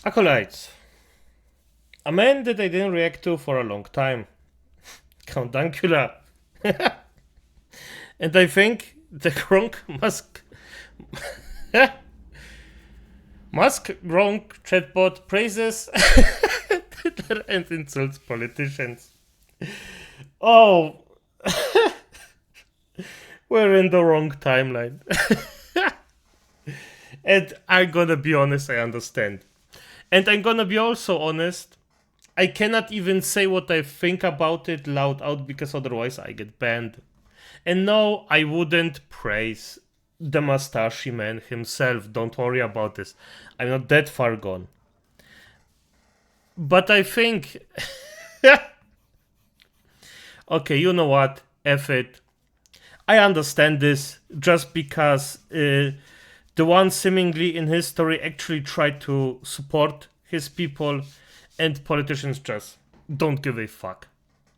Acolytes. A man that I didn't react to for a long time. Count Dankula. And I think the Grok Musk Grok chatbot praises Hitler and insults politicians. Oh, we're in the wrong timeline. And I'm gonna be honest, I understand. And I'm gonna be also honest, I cannot even say what I think about it loud out because otherwise I get banned. And no, I wouldn't praise the moustache man himself. Don't worry about this. I'm not that far gone. But I think... Okay, you know what? F it. I understand this just because the one seemingly in history actually tried to support his people, and politicians just don't give a fuck.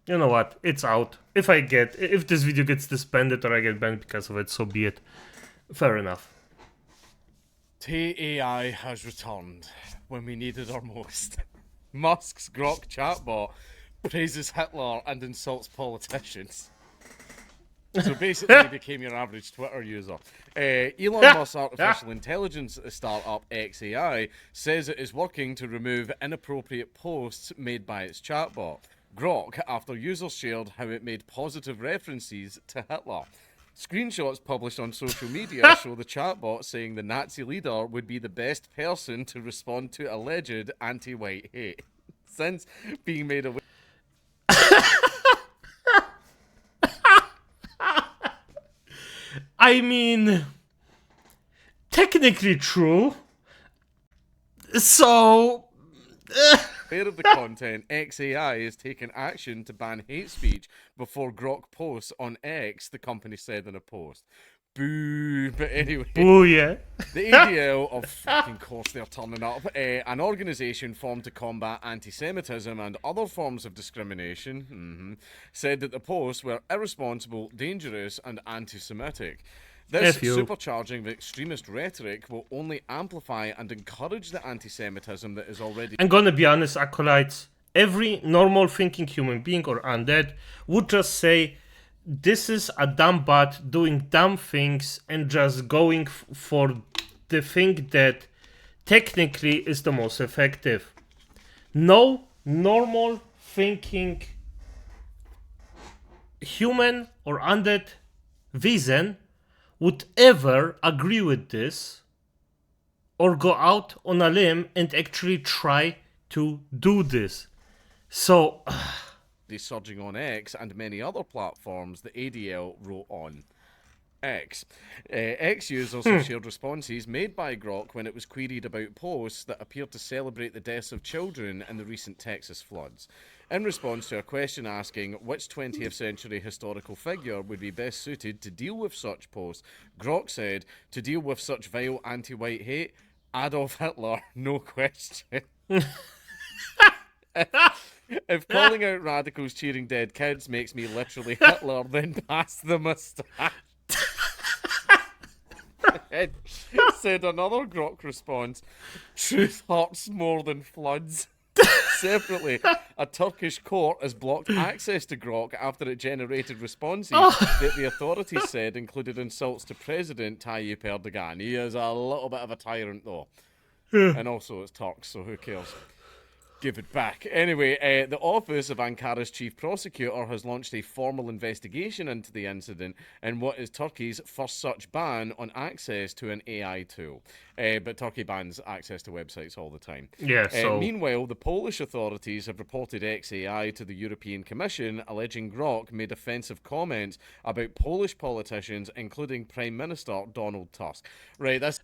You know what? It's out. If this video gets disbanded or I get banned because of it, so be it. Fair enough. TAI has returned when we needed her most. Musk's Grok chatbot praises Hitler and insults politicians. So basically, he became your average Twitter user. Elon Musk's artificial intelligence startup XAI says it is working to remove inappropriate posts made by its chatbot, Grok, after users shared how it made positive references to Hitler. Screenshots published on social media show the chatbot saying the Nazi leader would be the best person to respond to alleged anti-white hate. Since being made aware... I mean, technically true. So... aware of the content, XAI has taken action to ban hate speech before Grok posts on X, the company said in a post. Boo. But anyway. Oh, yeah. The ADL, of fucking course they're turning up, an organisation formed to combat anti-Semitism and other forms of discrimination, said that the posts were irresponsible, dangerous and anti-Semitic. This supercharging of extremist rhetoric will only amplify and encourage the anti-Semitism that is already... I'm gonna be honest, acolytes. Every normal thinking human being or undead would just say, this is a dumb bot doing dumb things and just going for the thing that technically is the most effective. No normal thinking human or undead Wiesen would ever agree with this or go out on a limb and actually try to do this. So... surging on X and many other platforms, the ADL wrote on X. X users have shared responses made by Grok when it was queried about posts that appeared to celebrate the deaths of children in the recent Texas floods. In response to a question asking which 20th century historical figure would be best suited to deal with such posts, Grok said, to deal with such vile anti-white hate, Adolf Hitler, no question. If calling out radicals cheering dead kids makes me literally Hitler, then pass the moustache. Said another Grok response, truth hurts more than floods. Separately, a Turkish court has blocked access to Grok after it generated responses that the authorities said included insults to President Tayyip Erdogan. He is a little bit of a tyrant, though. And also it's Turks, so who cares? Give it back. Anyway, the Office of Ankara's Chief Prosecutor has launched a formal investigation into the incident in what is Turkey's first such ban on access to an AI tool. But Turkey bans access to websites all the time. Yeah, so... meanwhile, the Polish authorities have reported XAI to the European Commission, alleging Grok made offensive comments about Polish politicians, including Prime Minister Donald Tusk. Right, that's...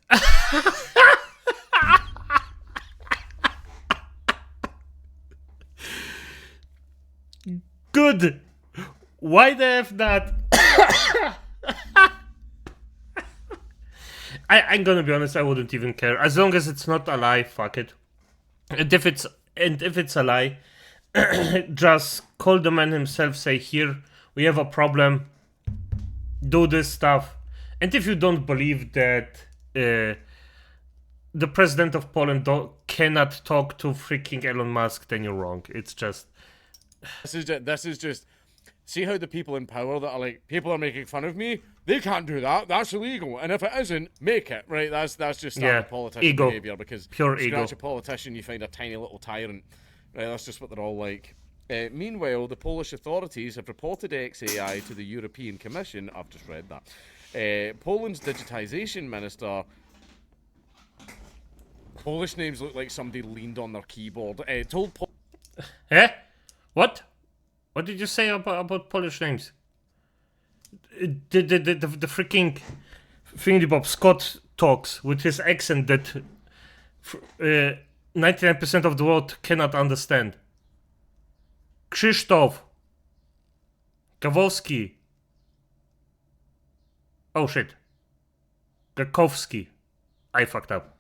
Good. Why the F not? I'm gonna be honest, I wouldn't even care. As long as it's not a lie, fuck it. And if it's a lie, just call the man himself, say, here, we have a problem, do this stuff. And if you don't believe that the president of Poland cannot talk to freaking Elon Musk, then you're wrong. It's just This is just. See how the people in power that are like, people are making fun of me. They can't do that. That's illegal. And if it isn't, make it. Right? That's just standard politician ego. behavior. Because Pure scratch ego. a politician, you find a tiny little tyrant. Right? That's just what they're all like. Meanwhile, the Polish authorities have reported XAI to the European Commission. I've just read that. Poland's digitization minister. Polish names look like somebody leaned on their keyboard. Told. Eh? What? What did you say about Polish names? The freaking Thingy Scott talks with his accent that 99% of the world cannot understand. Krzysztof. Gawowski. Oh shit. Gakowski. I fucked up.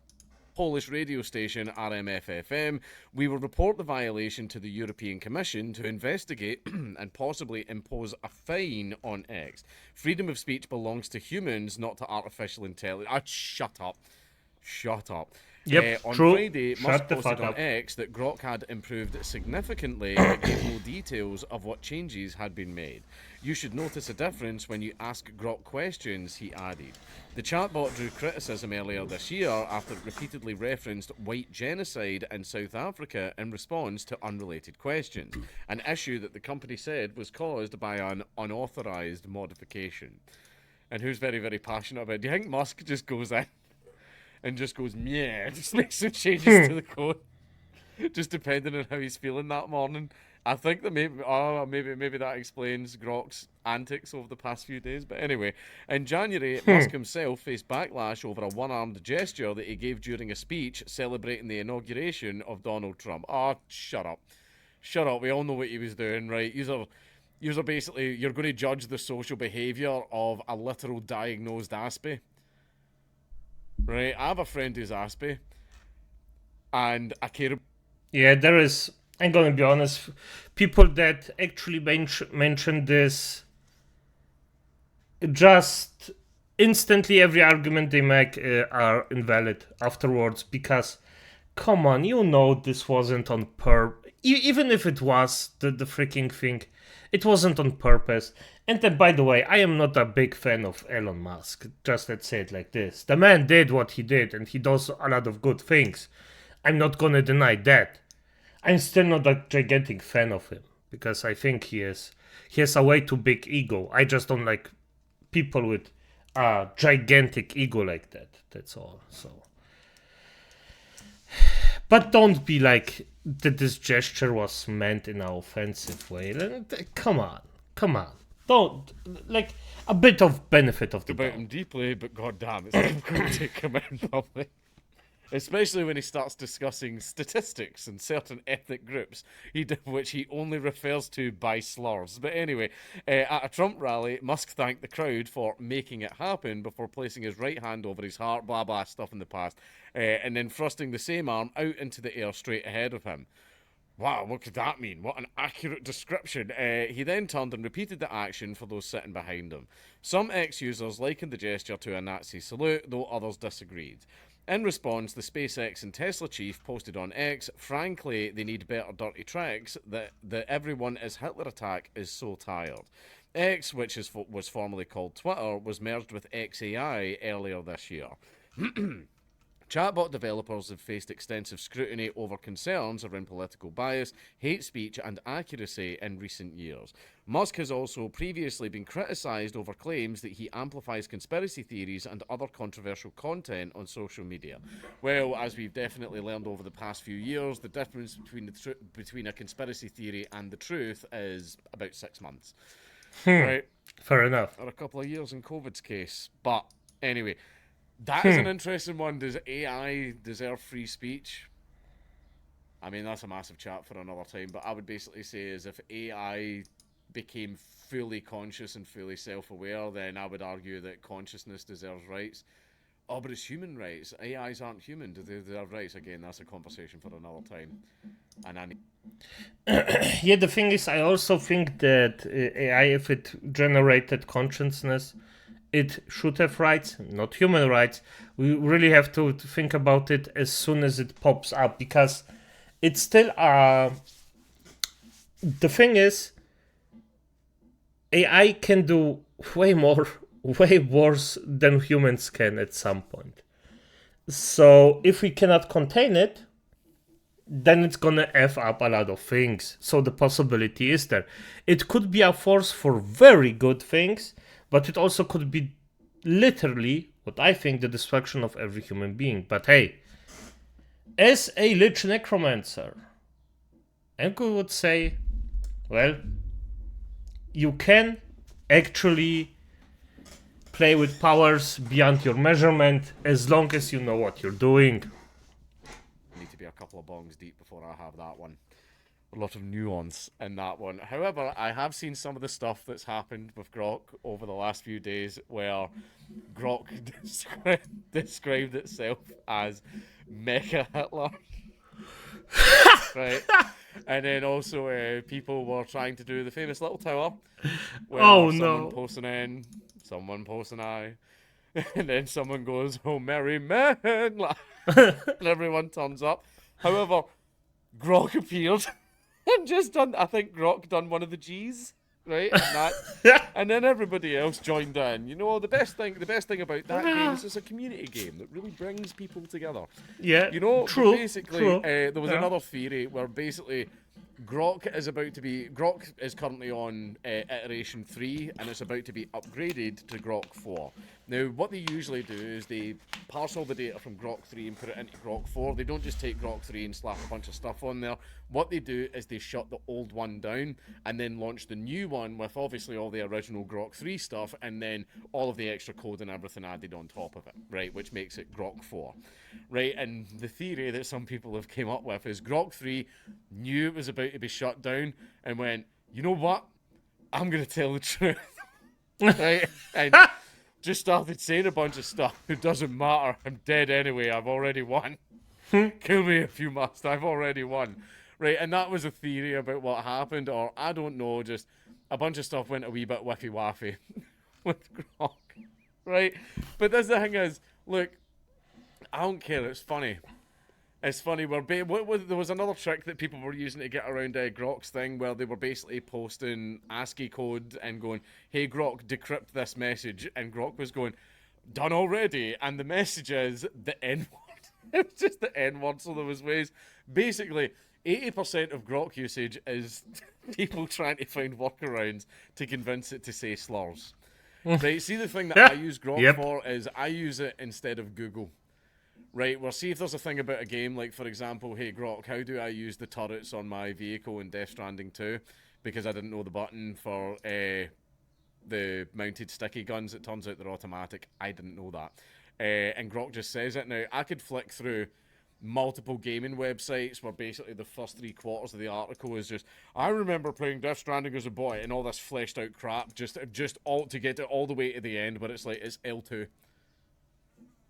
Polish radio station RMF-FM, we will report the violation to the European Commission to investigate and possibly impose a fine on X. Freedom of speech belongs to humans, not to artificial intelligence. Shut up. Shut up. Yep, on true. Friday, Shut Musk the posted fuck on up. X that Grok had improved significantly but gave no details of what changes had been made. You should notice a difference when you ask Grok questions, he added. The chatbot drew criticism earlier this year after it repeatedly referenced white genocide in South Africa in response to unrelated questions, an issue that the company said was caused by an unauthorized modification. And who's very, very passionate about it? Do you think Musk just goes in and just goes, yeah, just makes some changes to the code, just depending on how he's feeling that morning? I think that maybe that explains Grok's antics over the past few days. But anyway, in January, Musk himself faced backlash over a one-armed gesture that he gave during a speech celebrating the inauguration of Donald Trump. Oh, shut up. Shut up. We all know what he was doing, right? You're basically, you're going to judge the social behaviour of a literal diagnosed Aspie. Right? I have a friend who's Aspie, and I care about... Yeah, there is, I'm gonna be honest, people that actually mention this, just instantly every argument they make are invalid afterwards, because, come on, you know this wasn't on purpose. Even if it was the freaking thing, it wasn't on purpose. And then, by the way, I am not a big fan of Elon Musk. Just let's say it like this. The man did what he did, and he does a lot of good things. I'm not gonna deny that. I'm still not a gigantic fan of him, because I think he has a way too big ego. I just don't like people with a gigantic ego like that. That's all. So, but don't be like that this gesture was meant in an offensive way. Come on. Don't, like, a bit of benefit of the about doubt. him deeply, but goddamn, it's difficult to come out in public. Especially when he starts discussing statistics and certain ethnic groups, which he only refers to by slurs. But anyway, at a Trump rally, Musk thanked the crowd for making it happen before placing his right hand over his heart, blah blah stuff in the past, and then thrusting the same arm out into the air straight ahead of him. Wow, what could that mean? What an accurate description. He then turned and repeated the action for those sitting behind him. Some ex-users likened the gesture to a Nazi salute, though others disagreed. In response, the SpaceX and Tesla chief posted on X, frankly, they need better dirty tricks, that the everyone is Hitler attack is so tired. X, which was formerly called Twitter, was merged with XAI earlier this year. Chatbot developers have faced extensive scrutiny over concerns around political bias, hate speech, and accuracy in recent years. Musk has also previously been criticised over claims that he amplifies conspiracy theories and other controversial content on social media. Well, as we've definitely learned over the past few years, the difference between a conspiracy theory and the truth is about 6 months. Right? Fair enough. Or a couple of years in COVID's case. But anyway... That is an interesting one. Does AI deserve free speech? I mean, that's a massive chat for another time, but I would basically say is if AI became fully conscious and fully self-aware, then I would argue that consciousness deserves rights. Oh, but it's human rights. AIs aren't human. Do they deserve rights? Again, that's a conversation for another time. And Yeah, the thing is, I also think that AI, if it generated consciousness, it should have rights, not human rights. We really have to think about it as soon as it pops up, because it's still the thing is, AI can do way more, way worse than humans can at some point. So if we cannot contain it, then it's gonna F up a lot of things. So the possibility is there. It could be a force for very good things, but it also could be literally, what I think, the destruction of every human being. But hey, as a Lich necromancer, Enku would say, well, you can actually play with powers beyond your measurement as long as you know what you're doing. Need to be a couple of bongs deep before I have that one. A lot of nuance in that one. However, I have seen some of the stuff that's happened with Grok over the last few days where Grok described itself as Mecha Hitler. Right? And then also people were trying to do the famous little tower where someone posts an N, someone posts an I, and then someone goes, "Oh, merry men," and everyone turns up. However, Grok appeared and just done, I think Grok done one of the G's, right? And and then everybody else joined in. You know, the best thing about that game is it's a community game that really brings people together. Yeah, you know, true. Basically, there was another theory where basically Grok is currently on iteration 3, and it's about to be upgraded to Grok 4. Now, what they usually do is they parse all the data from Grok 3 and put it into Grok 4. They don't just take Grok 3 and slap a bunch of stuff on there. What they do is they shut the old one down and then launch the new one with obviously all the original Grok 3 stuff and then all of the extra code and everything added on top of it, right? Which makes it Grok 4, right? And the theory that some people have came up with is Grok 3 knew it was about to be shut down and went, you know what? I'm going to tell the truth, right? And just started saying a bunch of stuff. It doesn't matter. I'm dead anyway. I've already won. Kill me if you must. I've already won. Right, and that was a theory about what happened, or I don't know, just a bunch of stuff went a wee bit whiffy-waffy with Grok, right? But the thing is, look, I don't care. It's funny. It's funny. There was another trick that people were using to get around Grok's thing, where they were basically posting ASCII code and going, "Hey Grok, decrypt this message," and Grok was going, "Done already." And the message is the N-word. It was just the N-word. So there was ways. Basically, 80% of Grok usage is people trying to find workarounds to convince it to say slurs. Right. See, the thing that I use Grok for is I use it instead of Google. Right, well, see if there's a thing about a game, like, for example, hey, Grok, how do I use the turrets on my vehicle in Death Stranding 2? Because I didn't know the button for the mounted sticky guns. It turns out they're automatic. I didn't know that. And Grok just says it. Now, I could flick through multiple gaming websites where basically the first 3/4 of the article is just, I remember playing Death Stranding as a boy, and all this fleshed out crap, just all to get it all the way to the end, but it's like, it's L2.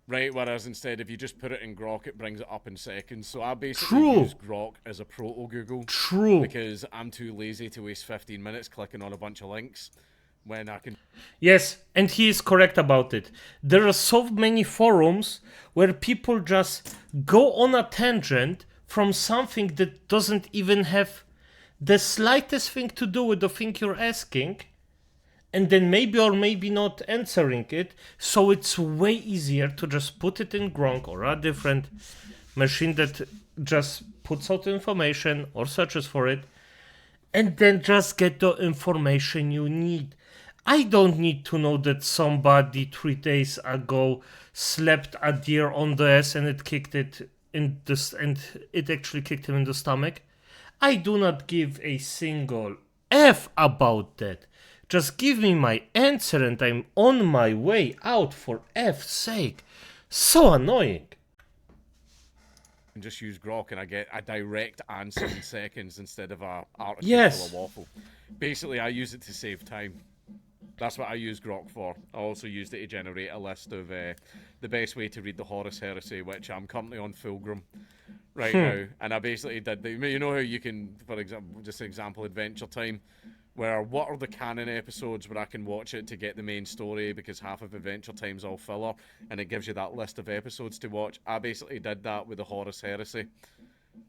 Right, whereas instead, if you just put it in Grok, it brings it up in seconds. So I basically use Grok as a proto-Google. True. Because I'm too lazy to waste 15 minutes clicking on a bunch of links when I can... Yes, and he is correct about it. There are so many forums where people just go on a tangent from something that doesn't even have the slightest thing to do with the thing you're asking, and then maybe or maybe not answering it, so it's way easier to just put it in Grok or a different machine that just puts out information or searches for it, and then just get the information you need. I don't need to know that somebody 3 days ago slapped a deer on the ass and it kicked it in the and it actually kicked him in the stomach. I do not give a single F about that. Just give me my answer and I'm on my way out, for F's sake. So annoying. And just use Grok and I get a direct answer in seconds instead of a article full of waffle. Basically, I use it to save time. That's what I use Grok for. I also used it to generate a list of the best way to read the Horus Heresy, which I'm currently on Fulgrim right now. And I basically did, you know how you can, for example, just an example, Adventure Time, where what are the canon episodes where I can watch it to get the main story because half of Adventure Time's all filler, and it gives you that list of episodes to watch. I basically did that with the Horus Heresy.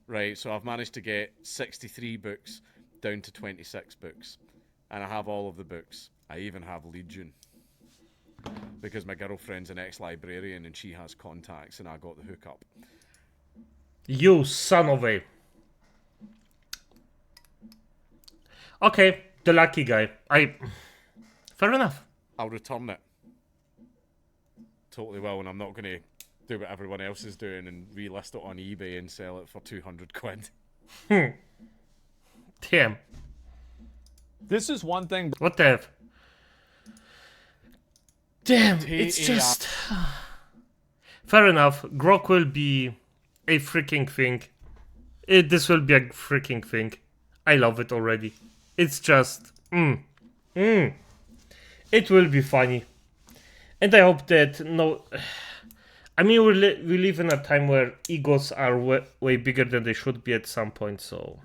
Right, so I've managed to get 63 books down to 26 books. And I have all of the books. I even have Legion. Because my girlfriend's an ex-librarian and she has contacts and I got the hookup. You son of a... Okay, the lucky guy. Fair enough. I'll return it. Totally will, and I'm not going to do what everyone else is doing and relist it on eBay and sell it for 200 quid. Damn. This is one thing. What the F? Damn, it's just... Fair enough. Grok will be a freaking thing. This will be a freaking thing. I love it already. It's just... It will be funny. And I hope that no... I mean, we live in a time where egos are way bigger than they should be at some point, so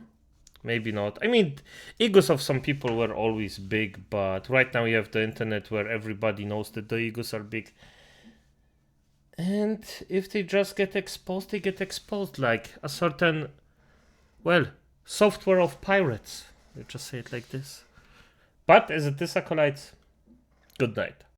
maybe not. I mean, egos of some people were always big, but right now you have the internet where everybody knows that the egos are big. And if they just get exposed, they get exposed like a certain, well, software of pirates. Let's just say it like this. But as it is, acolytes, good night.